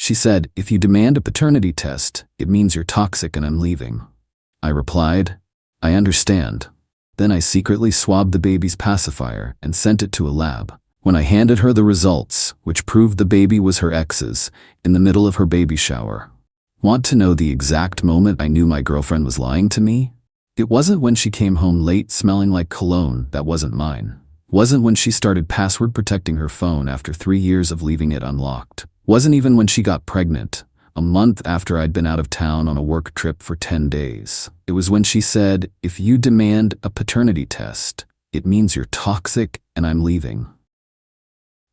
She said, "If you demand a paternity test, it means you're toxic and I'm leaving." I replied, "I understand." Then I secretly swabbed the baby's pacifier and sent it to a lab. When I handed her the results, which proved the baby was her ex's, in the middle of her baby shower. Want to know the exact moment I knew my girlfriend was lying to me? It wasn't when she came home late smelling like cologne that wasn't mine. Wasn't when she started password protecting her phone after 3 years of leaving it unlocked. Wasn't even when she got pregnant, a month after I'd been out of town on a work trip for 10 days. It was when she said, "If you demand a paternity test, it means you're toxic and I'm leaving."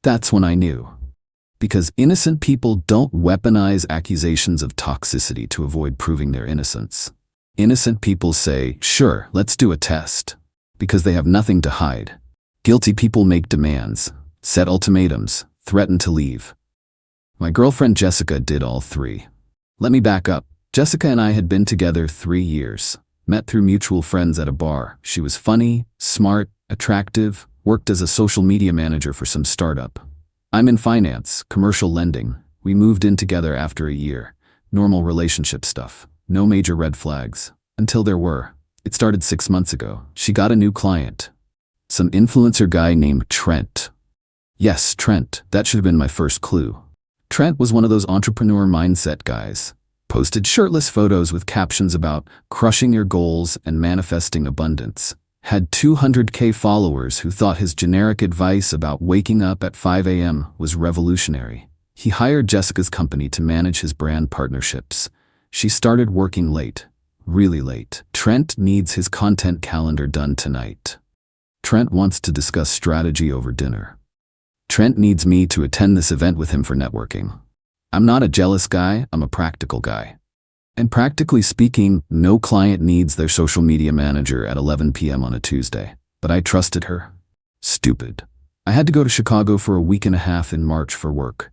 That's when I knew. Because innocent people don't weaponize accusations of toxicity to avoid proving their innocence. Innocent people say, "Sure, let's do a test," because they have nothing to hide. Guilty people make demands, set ultimatums, threaten to leave. My girlfriend Jessica did all three. Let me back up. Jessica and I had been together 3 years, met through mutual friends at a bar. She was funny, smart, attractive, worked as a social media manager for some startup. I'm in finance, commercial lending. We moved in together after a year. Normal relationship stuff. No major red flags. Until there were. It started 6 months ago. She got a new client. Some influencer guy named Trent. Yes, Trent. That should have been my first clue. Trent was one of those entrepreneur mindset guys. Posted shirtless photos with captions about crushing your goals and manifesting abundance. Had 200K followers who thought his generic advice about waking up at 5 a.m. was revolutionary. He hired Jessica's company to manage his brand partnerships. She started working late, really late. Trent needs his content calendar done tonight. Trent wants to discuss strategy over dinner. Trent needs me to attend this event with him for networking. I'm not a jealous guy, I'm a practical guy. And practically speaking, no client needs their social media manager at 11 p.m. on a Tuesday. But I trusted her. Stupid. I had to go to Chicago for a week and a half in March for work.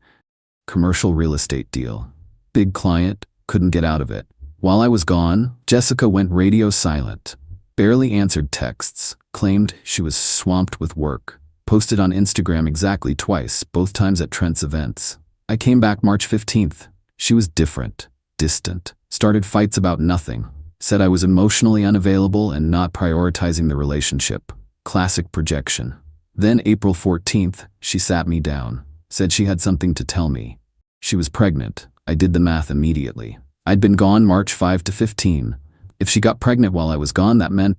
Commercial real estate deal. Big client, couldn't get out of it. While I was gone, Jessica went radio silent. Barely answered texts, claimed she was swamped with work. Posted on Instagram exactly twice, both times at Trent's events. I came back March 15th. She was different, distant. Started fights about nothing. Said I was emotionally unavailable and not prioritizing the relationship. Classic projection. Then April 14th, she sat me down. Said she had something to tell me. She was pregnant. I did the math immediately. I'd been gone March 5 to 15. If she got pregnant while I was gone, that meant...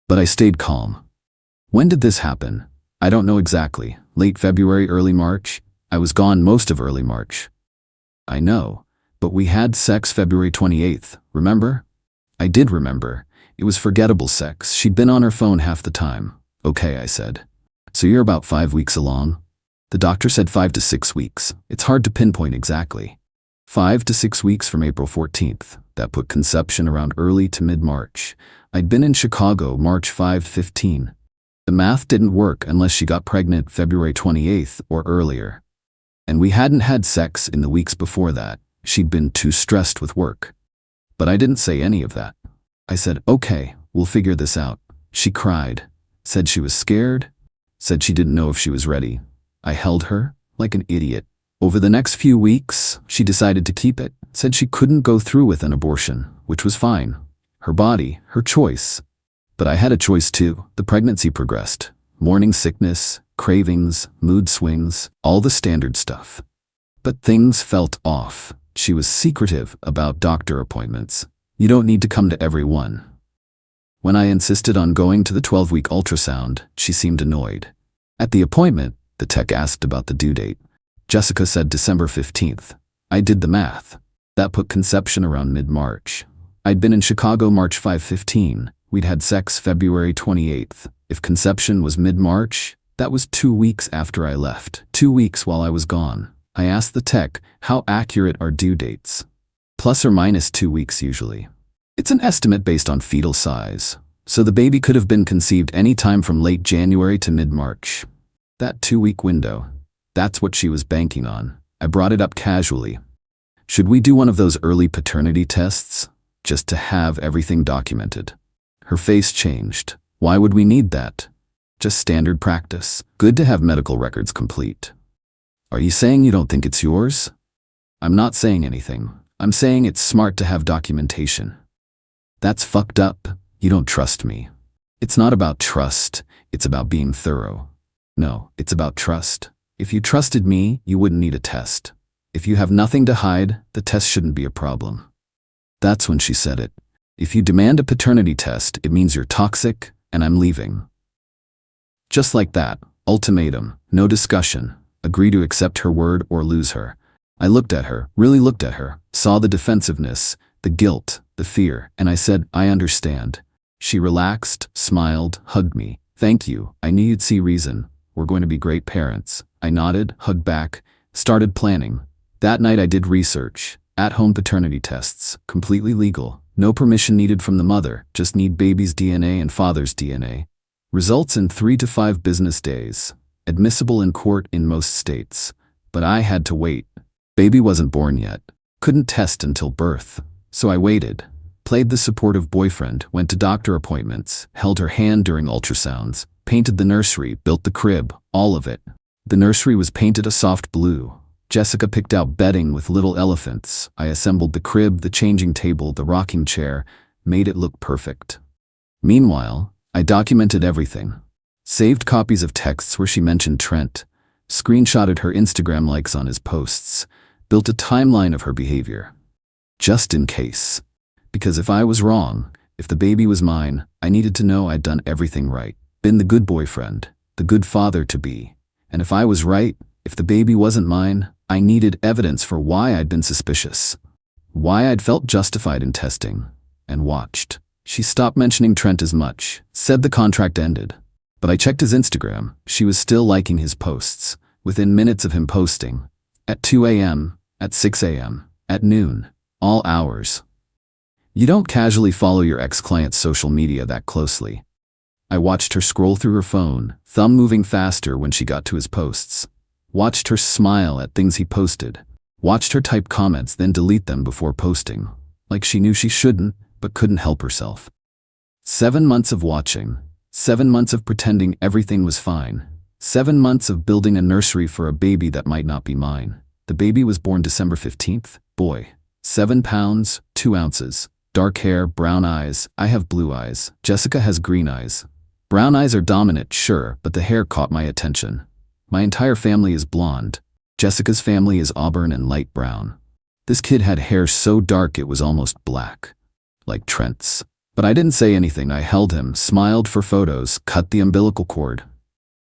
But I stayed calm. When did this happen? I don't know exactly. Late February, early March? I was gone most of early March. I know. But we had sex February 28th, remember? I did remember. It was forgettable sex. She'd been on her phone half the time. Okay, I said. So you're about 5 weeks along? The doctor said 5 to 6 weeks. It's hard to pinpoint exactly. 5 to 6 weeks from April 14th. That put conception around early to mid-March. I'd been in Chicago March 5-15. The math didn't work unless she got pregnant February 28th or earlier. And we hadn't had sex in the weeks before that. She'd been too stressed with work. But I didn't say any of that. I said, "Okay, we'll figure this out." She cried. Said she was scared. Said she didn't know if she was ready. I held her like an idiot. Over the next few weeks, she decided to keep it. Said she couldn't go through with an abortion, which was fine. Her body, her choice. But I had a choice too. The pregnancy progressed. Morning sickness, cravings, mood swings, all the standard stuff. But things felt off. She was secretive about doctor appointments. You don't need to come to every one. When I insisted on going to the 12-week ultrasound, she seemed annoyed. At the appointment, the tech asked about the due date. Jessica said December 15th. I did the math. That put conception around mid-March. I'd been in Chicago March 5-15. We'd had sex February 28th. If conception was mid-March, that was 2 weeks after I left. 2 weeks while I was gone. I asked the tech, how accurate are due dates? Plus or minus 2 weeks usually. It's an estimate based on fetal size. So the baby could have been conceived any time from late January to mid-March. That 2-week window. That's what she was banking on. I brought it up casually. Should we do one of those early paternity tests? Just to have everything documented. Her face changed. Why would we need that? Just standard practice. Good to have medical records complete. Are you saying you don't think it's yours? I'm not saying anything. I'm saying it's smart to have documentation. That's fucked up. You don't trust me. It's not about trust. It's about being thorough. No, it's about trust. If you trusted me, you wouldn't need a test. If you have nothing to hide, the test shouldn't be a problem. That's when she said it. If you demand a paternity test, it means you're toxic, and I'm leaving. Just like that. Ultimatum. No discussion. Agree to accept her word or lose her. I looked at her, really looked at her, saw the defensiveness, the guilt, the fear, and I said, I understand. She relaxed, smiled, hugged me. Thank you. I knew you'd see reason. We're going to be great parents. I nodded, hugged back, started planning. That night I did research. At-home paternity tests. Completely legal. No permission needed from the mother. Just need baby's DNA and father's DNA. Results in 3 to 5 business days. Admissible in court in most states. But I had to wait. Baby wasn't born yet. Couldn't test until birth. So I waited. Played the supportive boyfriend, went to doctor appointments, held her hand during ultrasounds, painted the nursery, built the crib, all of it. The nursery was painted a soft blue. Jessica picked out bedding with little elephants. I assembled the crib, the changing table, the rocking chair, made it look perfect. Meanwhile, I documented everything. Saved copies of texts where she mentioned Trent, screenshotted her Instagram likes on his posts, built a timeline of her behavior. Just in case. Because if I was wrong, if the baby was mine, I needed to know I'd done everything right, been the good boyfriend, the good father-to-be. And if I was right, if the baby wasn't mine, I needed evidence for why I'd been suspicious, why I'd felt justified in testing, and watched. She stopped mentioning Trent as much, said the contract ended. But I checked his Instagram. She was still liking his posts, within minutes of him posting. At 2 a.m., at 6 a.m., at noon, all hours. You don't casually follow your ex-client's social media that closely. I watched her scroll through her phone, thumb moving faster when she got to his posts. Watched her smile at things he posted. Watched her type comments then delete them before posting. Like she knew she shouldn't, but couldn't help herself. 7 months of watching. 7 months of pretending everything was fine. 7 months of building a nursery for a baby that might not be mine. The baby was born December 15th. Boy. 7 pounds, 2 ounces. Dark hair, brown eyes. I have blue eyes. Jessica has green eyes. Brown eyes are dominant, sure, but the hair caught my attention. My entire family is blonde. Jessica's family is auburn and light brown. This kid had hair so dark it was almost black. Like Trent's. But I didn't say anything. I held him, smiled for photos, cut the umbilical cord.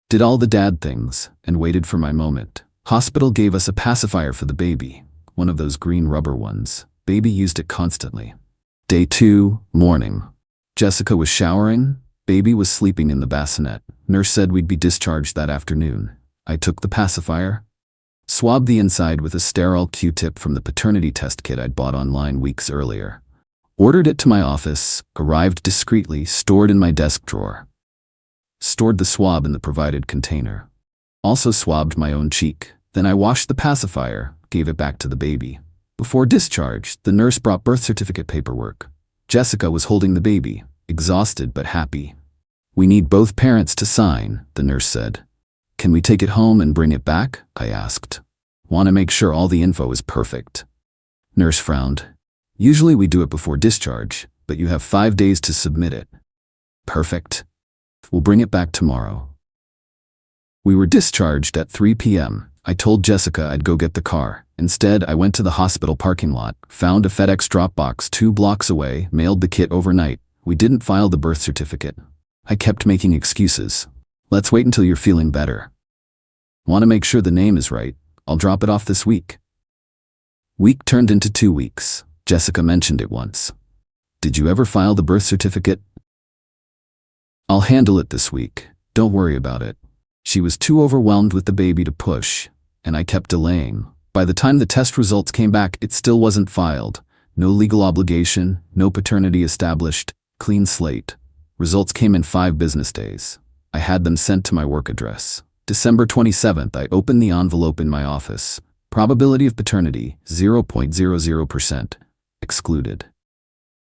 Did all the dad things, and waited for my moment. Hospital gave us a pacifier for the baby. One of those green rubber ones. Baby used it constantly. Day 2, morning. Jessica was showering. Baby was sleeping in the bassinet. Nurse said we'd be discharged that afternoon. I took the pacifier, swabbed the inside with a sterile Q-tip from the paternity test kit I'd bought online weeks earlier. Ordered it to my office, arrived discreetly, stored in my desk drawer. Stored the swab in the provided container. Also swabbed my own cheek. Then I washed the pacifier, gave it back to the baby. Before discharge, the nurse brought birth certificate paperwork. Jessica was holding the baby, exhausted but happy. We need both parents to sign, the nurse said. Can we take it home and bring it back? I asked. Want to make sure all the info is perfect. Nurse frowned. Usually we do it before discharge, but you have 5 days to submit it. Perfect. We'll bring it back tomorrow. We were discharged at 3 p.m. I told Jessica I'd go get the car. Instead, I went to the hospital parking lot, found a FedEx drop box 2 blocks away, mailed the kit overnight. We didn't file the birth certificate. I kept making excuses. Let's wait until you're feeling better. Want to make sure the name is right. I'll drop it off this week. Week turned into 2 weeks. Jessica mentioned it once. Did you ever file the birth certificate? I'll handle it this week. Don't worry about it. She was too overwhelmed with the baby to push, and I kept delaying. By the time the test results came back, it still wasn't filed. No legal obligation, no paternity established, clean slate. Results came in 5 business days. I had them sent to my work address. December 27th, I opened the envelope in my office. Probability of paternity, 0.00%. Excluded.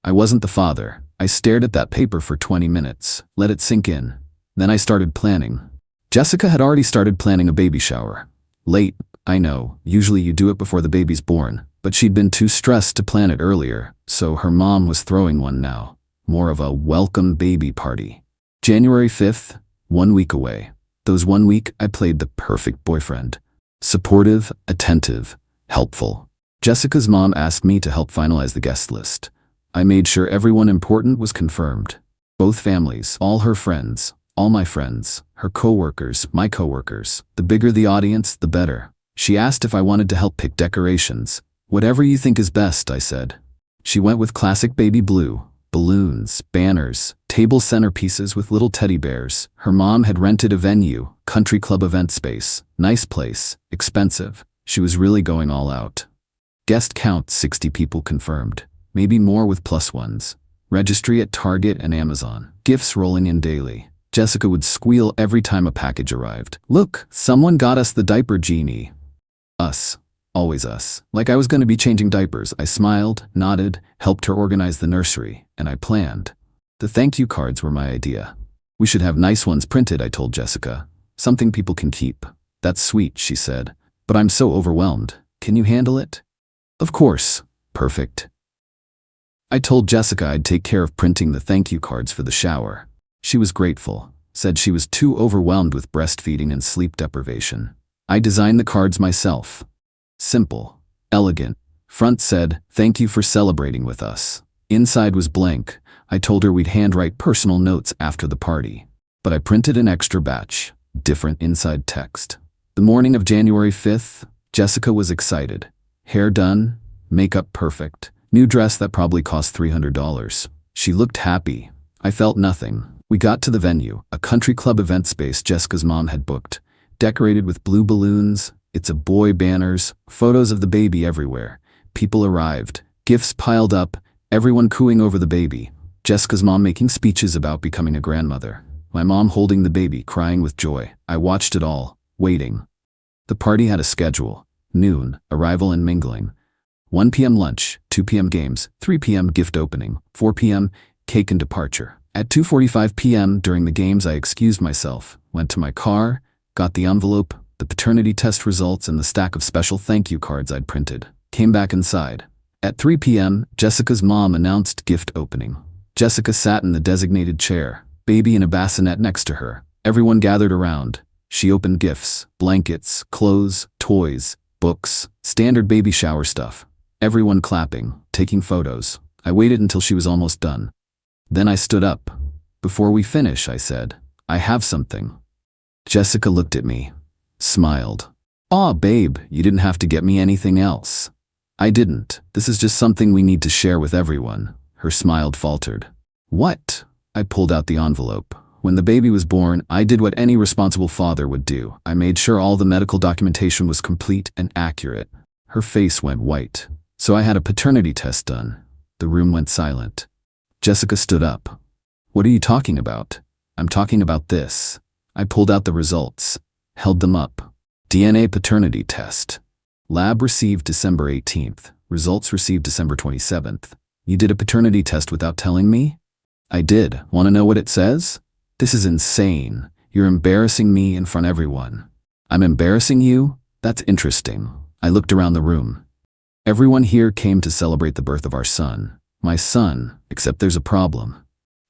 I wasn't the father. I stared at that paper for 20 minutes, let it sink in. Then I started planning. Jessica had already started planning a baby shower. Late, I know, usually you do it before the baby's born. But she'd been too stressed to plan it earlier, so her mom was throwing one now. More of a welcome baby party. January 5th, 1 week away. Those 1 week, I played the perfect boyfriend. Supportive, attentive, helpful. Jessica's mom asked me to help finalize the guest list. I made sure everyone important was confirmed. Both families, all her friends, all my friends, her coworkers, my coworkers. The bigger the audience, the better. She asked if I wanted to help pick decorations. Whatever you think is best, I said. She went with classic baby blue. Balloons, banners, table centerpieces with little teddy bears. Her mom had rented a venue, country club event space. Nice place, expensive. She was really going all out. Guest count 60 people confirmed. Maybe more with plus ones. Registry at Target and Amazon. Gifts rolling in daily. Jessica would squeal every time a package arrived. Look, someone got us the diaper genie. Us. Always us. Like I was going to be changing diapers. I smiled, nodded, helped her organize the nursery, and I planned. The thank you cards were my idea. We should have nice ones printed, I told Jessica. Something people can keep. That's sweet, she said. But I'm so overwhelmed. Can you handle it? Of course. Perfect. I told Jessica I'd take care of printing the thank you cards for the shower. She was grateful, said she was too overwhelmed with breastfeeding and sleep deprivation. I designed the cards myself. Simple, elegant. Front said, "Thank you for celebrating with us." Inside was blank. I told her we'd handwrite personal notes after the party. But I printed an extra batch, different inside text. The morning of January 5th, Jessica was excited. Hair done, makeup perfect, new dress that probably cost $300. She looked happy. I felt nothing. We got to the venue, a country club event space Jessica's mom had booked, decorated with blue balloons, "It's a boy" banners, photos of the baby everywhere. People arrived, gifts piled up, everyone cooing over the baby. Jessica's mom making speeches about becoming a grandmother. My mom holding the baby, crying with joy. I watched it all, waiting. The party had a schedule. Noon, arrival and mingling. 1 p.m. lunch, 2 p.m. games, 3 p.m. gift opening, 4 p.m. cake and departure. At 2:45 p.m. during the games I excused myself, went to my car, got the envelope, the paternity test results and the stack of special thank you cards I'd printed. Came back inside. At 3 p.m., Jessica's mom announced gift opening. Jessica sat in the designated chair, baby in a bassinet next to her. Everyone gathered around. She opened gifts, blankets, clothes, toys, books, standard baby shower stuff. Everyone clapping, taking photos. I waited until she was almost done. Then I stood up. "Before we finish," I said, "I have something." Jessica looked at me, smiled. "Aw, babe, you didn't have to get me anything else." "I didn't. This is just something we need to share with everyone." Her smile faltered. "What?" I pulled out the envelope. When the baby was born, I did what any responsible father would do. I made sure all the medical documentation was complete and accurate. Her face went white. "So I had a paternity test done." The room went silent. Jessica stood up. "What are you talking about?" "I'm talking about this." I pulled out the results, held them up. DNA paternity test. Lab received December 18th. Results received December 27th. "You did a paternity test without telling me?" "I did. Want to know what it says?" "This is insane. You're embarrassing me in front of everyone." "I'm embarrassing you? That's interesting." I looked around the room. Everyone here came to celebrate the birth of our son. My son, except there's a problem.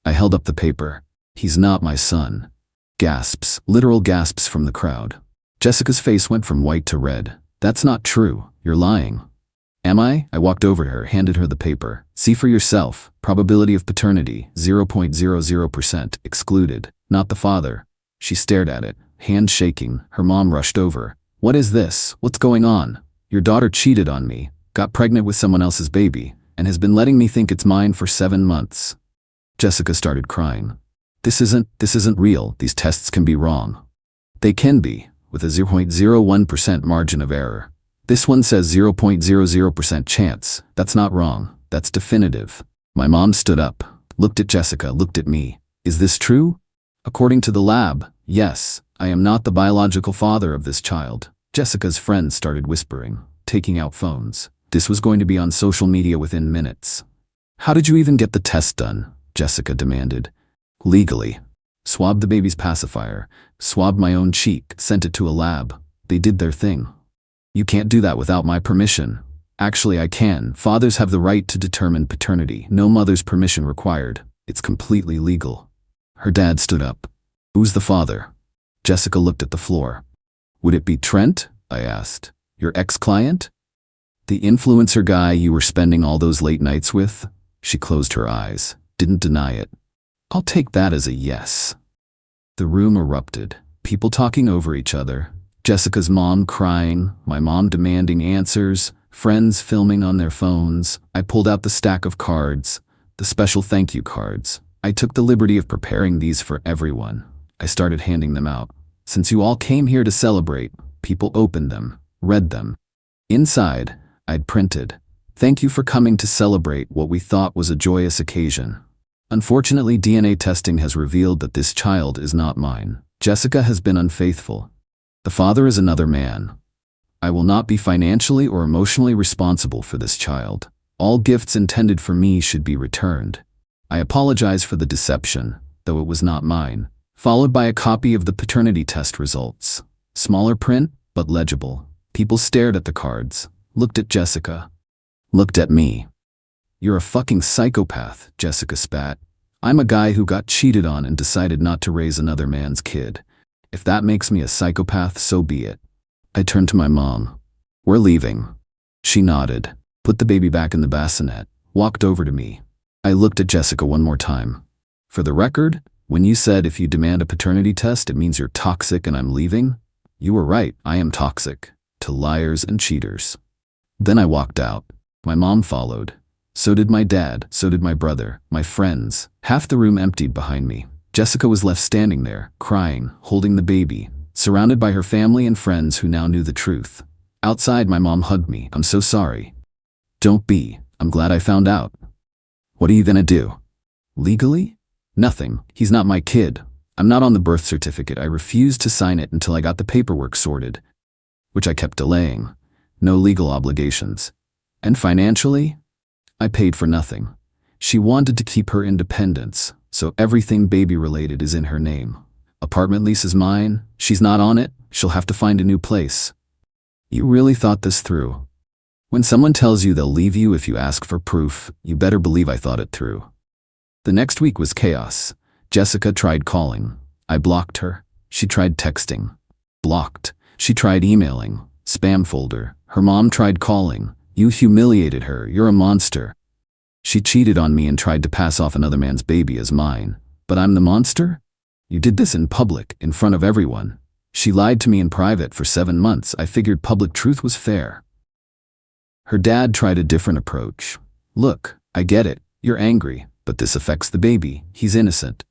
I held up the paper. "He's not my son." Gasps, literal gasps from the crowd. Jessica's face went from white to red. "That's not true. You're lying." "Am I?" I walked over to her, handed her the paper. "See for yourself. Probability of paternity, 0.00%, excluded. Not the father." She stared at it, hand shaking. Her mom rushed over. "What is this? What's going on? Your daughter cheated on me, got pregnant with someone else's baby, and has been letting me think it's mine for 7 months. Jessica started crying. This isn't real. These tests can be wrong." "They can be, with a 0.01% margin of error. This one says 0.00% chance. That's not wrong. That's definitive." My mom stood up, looked at Jessica, looked at me. "Is this true?" "According to the lab, yes. I am not the biological father of this child." Jessica's friends started whispering, taking out phones. This was going to be on social media within minutes. "How did you even get the test done?" Jessica demanded. "Legally. Swabbed the baby's pacifier, swabbed my own cheek, sent it to a lab. They did their thing." "You can't do that without my permission." Actually, I can. Fathers have the right to determine paternity. No mother's permission required. It's completely legal. Her dad stood up. Who's the father? Jessica looked at the floor. Would it be Trent? I asked. Your ex-client? The influencer guy you were spending all those late nights with? She closed her eyes, didn't deny it. I'll take that as a yes. The room erupted, people talking over each other, Jessica's mom crying, my mom demanding answers, friends filming on their phones. I pulled out the stack of cards, the special thank you cards. I took the liberty of preparing these for everyone. I started handing them out. Since you all came here to celebrate, people opened them, read them. Inside, I'd printed, "Thank you for coming to celebrate what we thought was a joyous occasion. Unfortunately, DNA testing has revealed that this child is not mine. Jessica has been unfaithful. The father is another man. I will not be financially or emotionally responsible for this child. All gifts intended for me should be returned. I apologize for the deception, though it was not mine." Followed by a copy of the paternity test results. Smaller print, but legible. People stared at the cards, looked at Jessica, looked at me. "You're a fucking psychopath," Jessica spat. "I'm a guy who got cheated on and decided not to raise another man's kid. If that makes me a psychopath, so be it." I turned to my mom. "We're leaving." She nodded, put the baby back in the bassinet, walked over to me. I looked at Jessica one more time. "For the record, when you said if you demand a paternity test, it means you're toxic and I'm leaving, you were right, I am toxic. To liars and cheaters." Then I walked out. My mom followed. So did my dad, so did my brother, my friends. Half the room emptied behind me. Jessica was left standing there, crying, holding the baby, surrounded by her family and friends who now knew the truth. Outside, my mom hugged me. "I'm so sorry." "Don't be. I'm glad I found out." "What are you gonna do?" "Legally? Nothing. He's not my kid. I'm not on the birth certificate. I refused to sign it until I got the paperwork sorted, which I kept delaying. No legal obligations. And financially, I paid for nothing. She wanted to keep her independence, so everything baby-related is in her name. Apartment lease is mine. She's not on it. She'll have to find a new place." You really thought this through. When someone tells you they'll leave you if you ask for proof, you better believe I thought it through. The next week was chaos. Jessica tried calling. I blocked her. She tried texting. Blocked. She tried emailing. Spam folder. Her mom tried calling. "You humiliated her. You're a monster." She cheated on me and tried to pass off another man's baby as mine. But I'm the monster? You did this in public, in front of everyone. She lied to me in private for 7 months. I figured public truth was fair. Her dad tried a different approach. "Look, I get it. You're angry. But this affects the baby. He's innocent."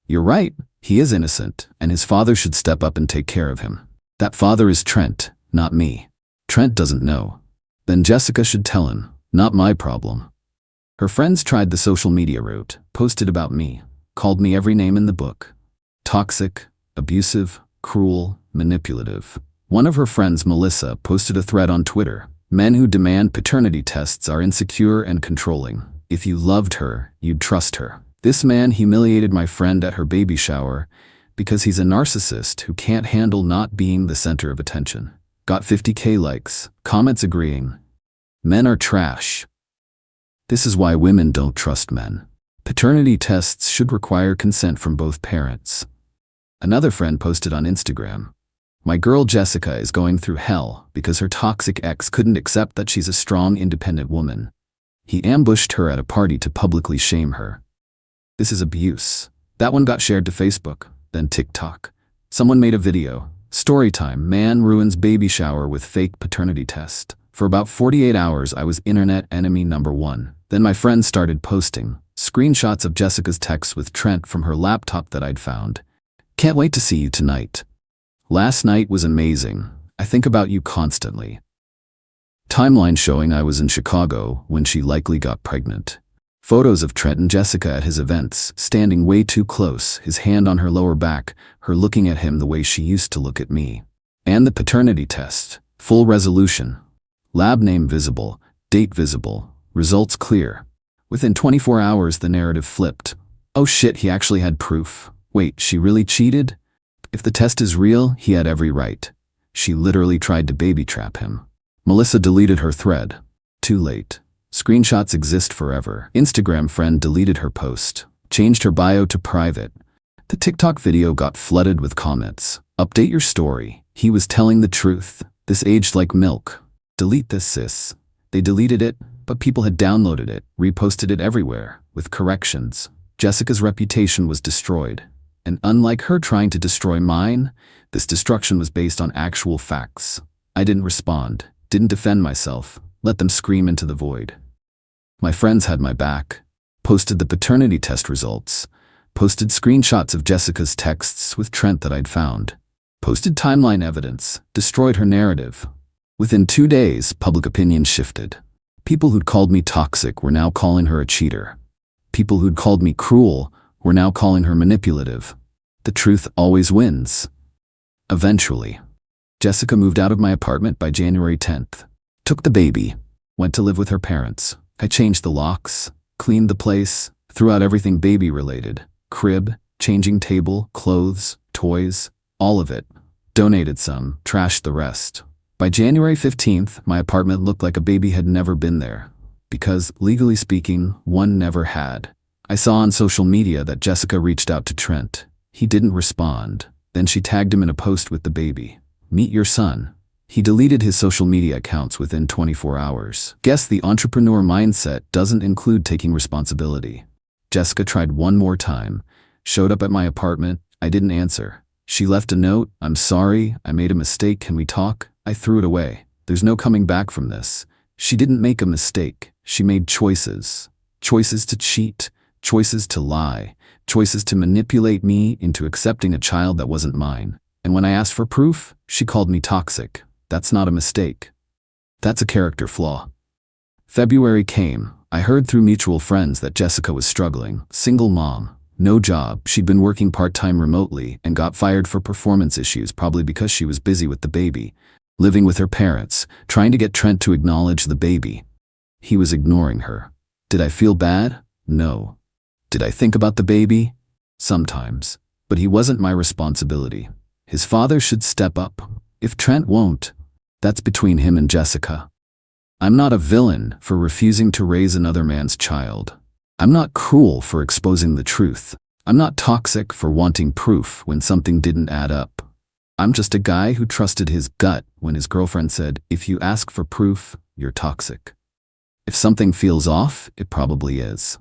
"You're right. He is innocent, and his father should step up and take care of him. That father is Trent, not me. Trent doesn't know. Then Jessica should tell him. Not my problem." Her friends tried the social media route, posted about me, called me every name in the book. Toxic, abusive, cruel, manipulative. One of her friends, Melissa, posted a thread on Twitter. "Men who demand paternity tests are insecure and controlling. If you loved her, you'd trust her." This man humiliated my friend at her baby shower because he's a narcissist who can't handle not being the center of attention. Got 50K likes, comments agreeing. Men are trash. This is why women don't trust men. Paternity tests should require consent from both parents. Another friend posted on Instagram, "My girl Jessica is going through hell because her toxic ex couldn't accept that she's a strong, independent woman. He ambushed her at a party to publicly shame her." This is abuse. That one got shared to Facebook, then TikTok. Someone made a video. Storytime, man ruins baby shower with fake paternity test. For about 48 hours, I was internet enemy number 1. Then my friends started posting screenshots of Jessica's texts with Trent from her laptop that I'd found. "Can't wait to see you tonight. Last night was amazing. I think about you constantly." Timeline showing I was in Chicago when she likely got pregnant. Photos of Trent and Jessica at his events, standing way too close, his hand on her lower back, her looking at him the way she used to look at me. And the paternity test. Full resolution. Lab name visible, date visible, results clear. Within 24 hours the narrative flipped. Oh shit, he actually had proof. Wait, she really cheated? If the test is real, he had every right. She literally tried to baby trap him. Melissa deleted her thread. Too late. Screenshots exist forever. Instagram friend deleted her post. Changed her bio to private. The TikTok video got flooded with comments. Update your story. He was telling the truth. This aged like milk. Delete this, sis. They deleted it, but people had downloaded it, reposted it everywhere, with corrections. Jessica's reputation was destroyed. And unlike her trying to destroy mine, this destruction was based on actual facts. I didn't respond, didn't defend myself, let them scream into the void. My friends had my back, posted the paternity test results, posted screenshots of Jessica's texts with Trent that I'd found, posted timeline evidence, destroyed her narrative. Within 2 days, public opinion shifted. People who'd called me toxic were now calling her a cheater. People who'd called me cruel were now calling her manipulative. The truth always wins. Eventually, Jessica moved out of my apartment by January 10th. Took the baby, went to live with her parents. I changed the locks, cleaned the place, threw out everything baby-related. Crib, changing table, clothes, toys, all of it. Donated some, trashed the rest. By January 15th, my apartment looked like a baby had never been there. Because, legally speaking, one never had. I saw on social media that Jessica reached out to Trent. He didn't respond. Then she tagged him in a post with the baby. Meet your son. He deleted his social media accounts within 24 hours. Guess the entrepreneur mindset doesn't include taking responsibility. Jessica tried one more time. Showed up at my apartment. I didn't answer. She left a note. I'm sorry. I made a mistake. Can we talk? I threw it away. There's no coming back from this. She didn't make a mistake. She made choices. Choices to cheat. Choices to lie. Choices to manipulate me into accepting a child that wasn't mine. And when I asked for proof, she called me toxic. That's not a mistake. That's a character flaw. February came. I heard through mutual friends that Jessica was struggling. Single mom. No job. She'd been working part-time remotely and got fired for performance issues, probably because she was busy with the baby. Living with her parents, trying to get Trent to acknowledge the baby. He was ignoring her. Did I feel bad? No. Did I think about the baby? Sometimes. But he wasn't my responsibility. His father should step up. If Trent won't, that's between him and Jessica. I'm not a villain for refusing to raise another man's child. I'm not cruel for exposing the truth. I'm not toxic for wanting proof when something didn't add up. I'm just a guy who trusted his gut when his girlfriend said, if you ask for proof, you're toxic. If something feels off, it probably is.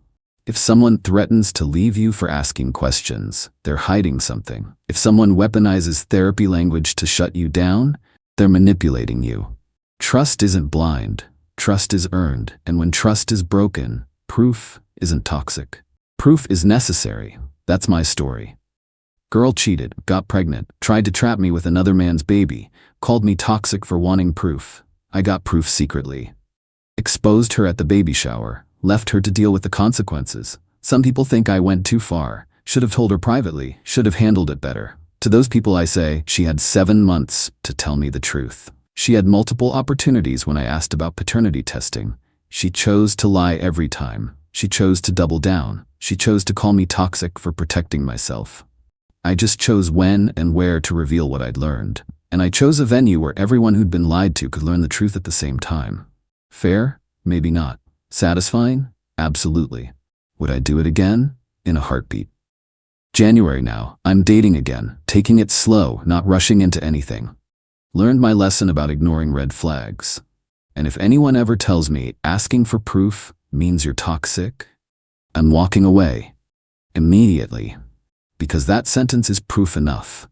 If someone threatens to leave you for asking questions, they're hiding something. If someone weaponizes therapy language to shut you down, they're manipulating you. Trust isn't blind. Trust is earned. And when trust is broken, proof isn't toxic. Proof is necessary. That's my story. Girl cheated, got pregnant, tried to trap me with another man's baby, called me toxic for wanting proof. I got proof secretly. Exposed her at the baby shower, left her to deal with the consequences. Some people think I went too far, should have told her privately, should have handled it better. To those people I say, she had 7 months to tell me the truth. She had multiple opportunities when I asked about paternity testing. She chose to lie every time. She chose to double down. She chose to call me toxic for protecting myself. I just chose when and where to reveal what I'd learned. And I chose a venue where everyone who'd been lied to could learn the truth at the same time. Fair? Maybe not. Satisfying? Absolutely. Would I do it again? In a heartbeat. January now. I'm dating again, taking it slow, not rushing into anything. Learned my lesson about ignoring red flags. And if anyone ever tells me asking for proof means you're toxic, I'm walking away. Immediately. Because that sentence is proof enough.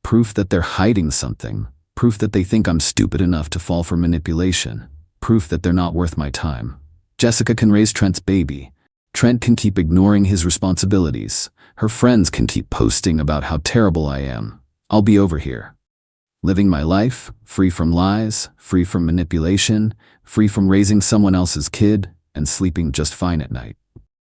Proof that they're hiding something. Proof that they think I'm stupid enough to fall for manipulation. Proof that they're not worth my time. Jessica can raise Trent's baby. Trent can keep ignoring his responsibilities. Her friends can keep posting about how terrible I am. I'll be over here. Living my life, free from lies, free from manipulation, free from raising someone else's kid, and sleeping just fine at night.